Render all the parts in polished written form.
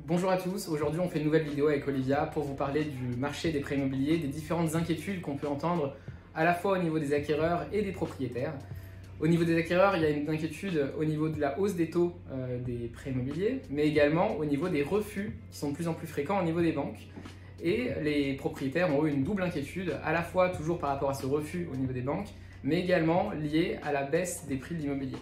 Bonjour à tous, aujourd'hui on fait une nouvelle vidéo avec Olivia pour vous parler du marché des prêts immobiliers, des différentes inquiétudes qu'on peut entendre à la fois au niveau des acquéreurs et des propriétaires. Au niveau des acquéreurs, il y a une inquiétude au niveau de la hausse des taux des prêts immobiliers, mais également au niveau des refus qui sont de plus en plus fréquents au niveau des banques. Et les propriétaires ont eu une double inquiétude, à la fois toujours par rapport à ce refus au niveau des banques, mais également liée à la baisse des prix de l'immobilier.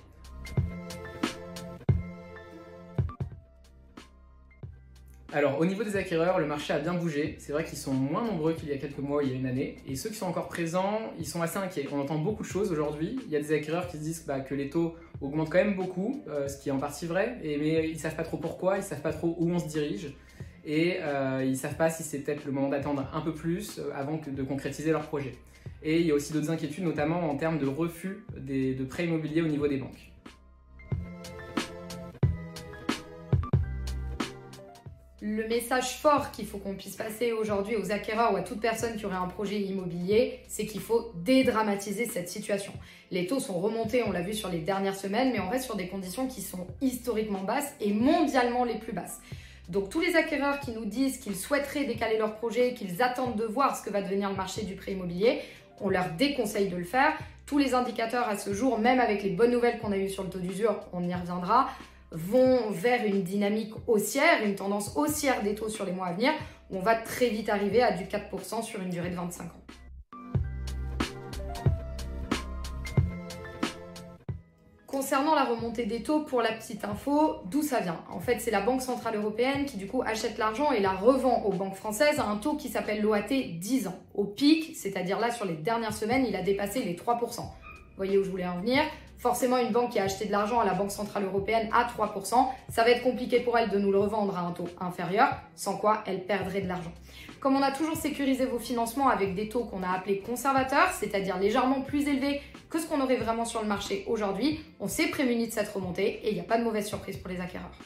Alors, au niveau des acquéreurs, le marché a bien bougé. C'est vrai qu'ils sont moins nombreux qu'il y a quelques mois, il y a une année. Et ceux qui sont encore présents, ils sont assez inquiets. On entend beaucoup de choses aujourd'hui. Il y a des acquéreurs qui se disent que les taux augmentent quand même beaucoup, ce qui est en partie vrai, mais ils ne savent pas trop pourquoi, ils ne savent pas trop où on se dirige. Et ils ne savent pas si c'est peut-être le moment d'attendre un peu plus avant de concrétiser leur projet. Et il y a aussi d'autres inquiétudes, notamment en termes de refus de prêts immobiliers au niveau des banques. Le message fort qu'il faut qu'on puisse passer aujourd'hui aux acquéreurs ou à toute personne qui aurait un projet immobilier, c'est qu'il faut dédramatiser cette situation. Les taux sont remontés, on l'a vu sur les dernières semaines, mais on reste sur des conditions qui sont historiquement basses et mondialement les plus basses. Donc tous les acquéreurs qui nous disent qu'ils souhaiteraient décaler leur projet, qu'ils attendent de voir ce que va devenir le marché du prêt immobilier, on leur déconseille de le faire. Tous les indicateurs à ce jour, même avec les bonnes nouvelles qu'on a eues sur le taux d'usure, on y reviendra, vont vers une dynamique haussière, une tendance haussière des taux sur les mois à venir, où on va très vite arriver à du 4% sur une durée de 25 ans. Concernant la remontée des taux, pour la petite info, d'où ça vient? En fait, c'est la Banque Centrale Européenne qui du coup achète l'argent et la revend aux banques françaises à un taux qui s'appelle l'OAT 10 ans. Au pic, c'est-à-dire là sur les dernières semaines, il a dépassé les 3%. Vous voyez où je voulais en venir? Forcément, une banque qui a acheté de l'argent à la Banque Centrale Européenne à 3%, ça va être compliqué pour elle de nous le revendre à un taux inférieur, sans quoi elle perdrait de l'argent. Comme on a toujours sécurisé vos financements avec des taux qu'on a appelés conservateurs, c'est-à-dire légèrement plus élevés que ce qu'on aurait vraiment sur le marché aujourd'hui, on s'est prémuni de cette remontée et il n'y a pas de mauvaise surprise pour les acquéreurs.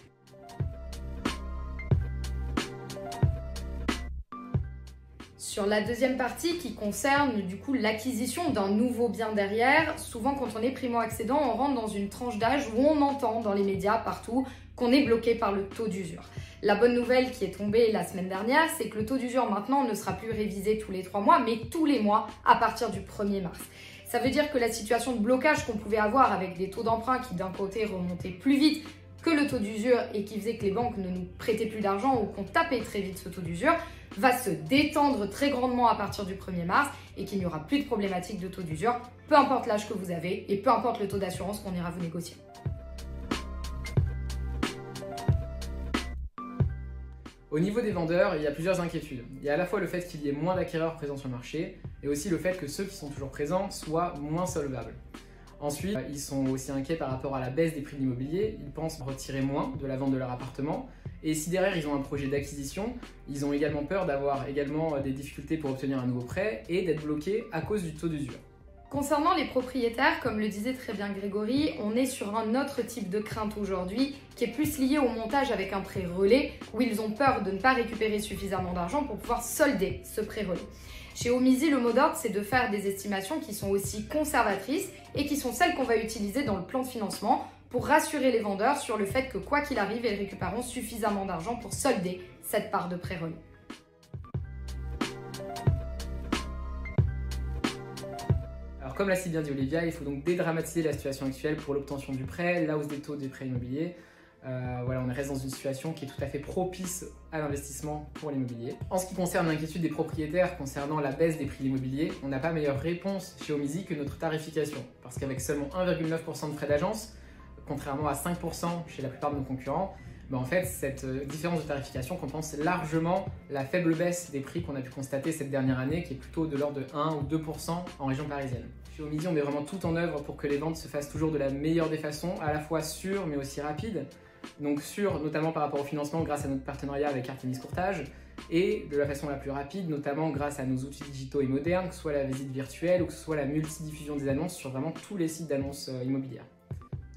Sur la deuxième partie qui concerne du coup l'acquisition d'un nouveau bien derrière, souvent quand on est primo-accédant, on rentre dans une tranche d'âge où on entend dans les médias partout qu'on est bloqué par le taux d'usure. La bonne nouvelle qui est tombée la semaine dernière, c'est que le taux d'usure maintenant ne sera plus révisé tous les 3 mois, mais tous les mois à partir du 1er mars. Ça veut dire que la situation de blocage qu'on pouvait avoir avec des taux d'emprunt qui d'un côté remontaient plus vite que le taux d'usure et qui faisait que les banques ne nous prêtaient plus d'argent ou qu'on tapait très vite ce taux d'usure, va se détendre très grandement à partir du 1er mars et qu'il n'y aura plus de problématique de taux d'usure, peu importe l'âge que vous avez et peu importe le taux d'assurance qu'on ira vous négocier. Au niveau des vendeurs, il y a plusieurs inquiétudes. Il y a à la fois le fait qu'il y ait moins d'acquéreurs présents sur le marché et aussi le fait que ceux qui sont toujours présents soient moins solvables. Ensuite, ils sont aussi inquiets par rapport à la baisse des prix de l'immobilier. Ils pensent retirer moins de la vente de leur appartement. Et si derrière ils ont un projet d'acquisition, ils ont également peur d'avoir également des difficultés pour obtenir un nouveau prêt et d'être bloqués à cause du taux d'usure. Concernant les propriétaires, comme le disait très bien Grégory, on est sur un autre type de crainte aujourd'hui qui est plus lié au montage avec un prêt relais où ils ont peur de ne pas récupérer suffisamment d'argent pour pouvoir solder ce prêt relais. Chez Homizy, le mot d'ordre, c'est de faire des estimations qui sont aussi conservatrices et qui sont celles qu'on va utiliser dans le plan de financement pour rassurer les vendeurs sur le fait que quoi qu'il arrive, ils récupéreront suffisamment d'argent pour solder cette part de prêt relais. Alors comme l'a si bien dit Olivia, il faut donc dédramatiser la situation actuelle pour l'obtention du prêt, la hausse des taux des prêts immobiliers. Voilà, on reste dans une situation qui est tout à fait propice à l'investissement pour l'immobilier. En ce qui concerne l'inquiétude des propriétaires concernant la baisse des prix de l'immobilier, on n'a pas meilleure réponse chez Homizy que notre tarification. Parce qu'avec seulement 1,9% de frais d'agence, contrairement à 5% chez la plupart de nos concurrents, en fait, cette différence de tarification compense largement la faible baisse des prix qu'on a pu constater cette dernière année, qui est plutôt de l'ordre de 1 ou 2% en région parisienne. Chez Homizy, on met vraiment tout en œuvre pour que les ventes se fassent toujours de la meilleure des façons, à la fois sûres mais aussi rapides. Donc sûres notamment par rapport au financement grâce à notre partenariat avec Artemis Courtage et de la façon la plus rapide, notamment grâce à nos outils digitaux et modernes, que ce soit la visite virtuelle ou que ce soit la multidiffusion des annonces sur vraiment tous les sites d'annonces immobilières.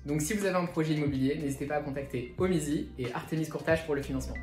Donc si vous avez un projet immobilier, n'hésitez pas à contacter Homizy et Artemis Courtage pour le financement.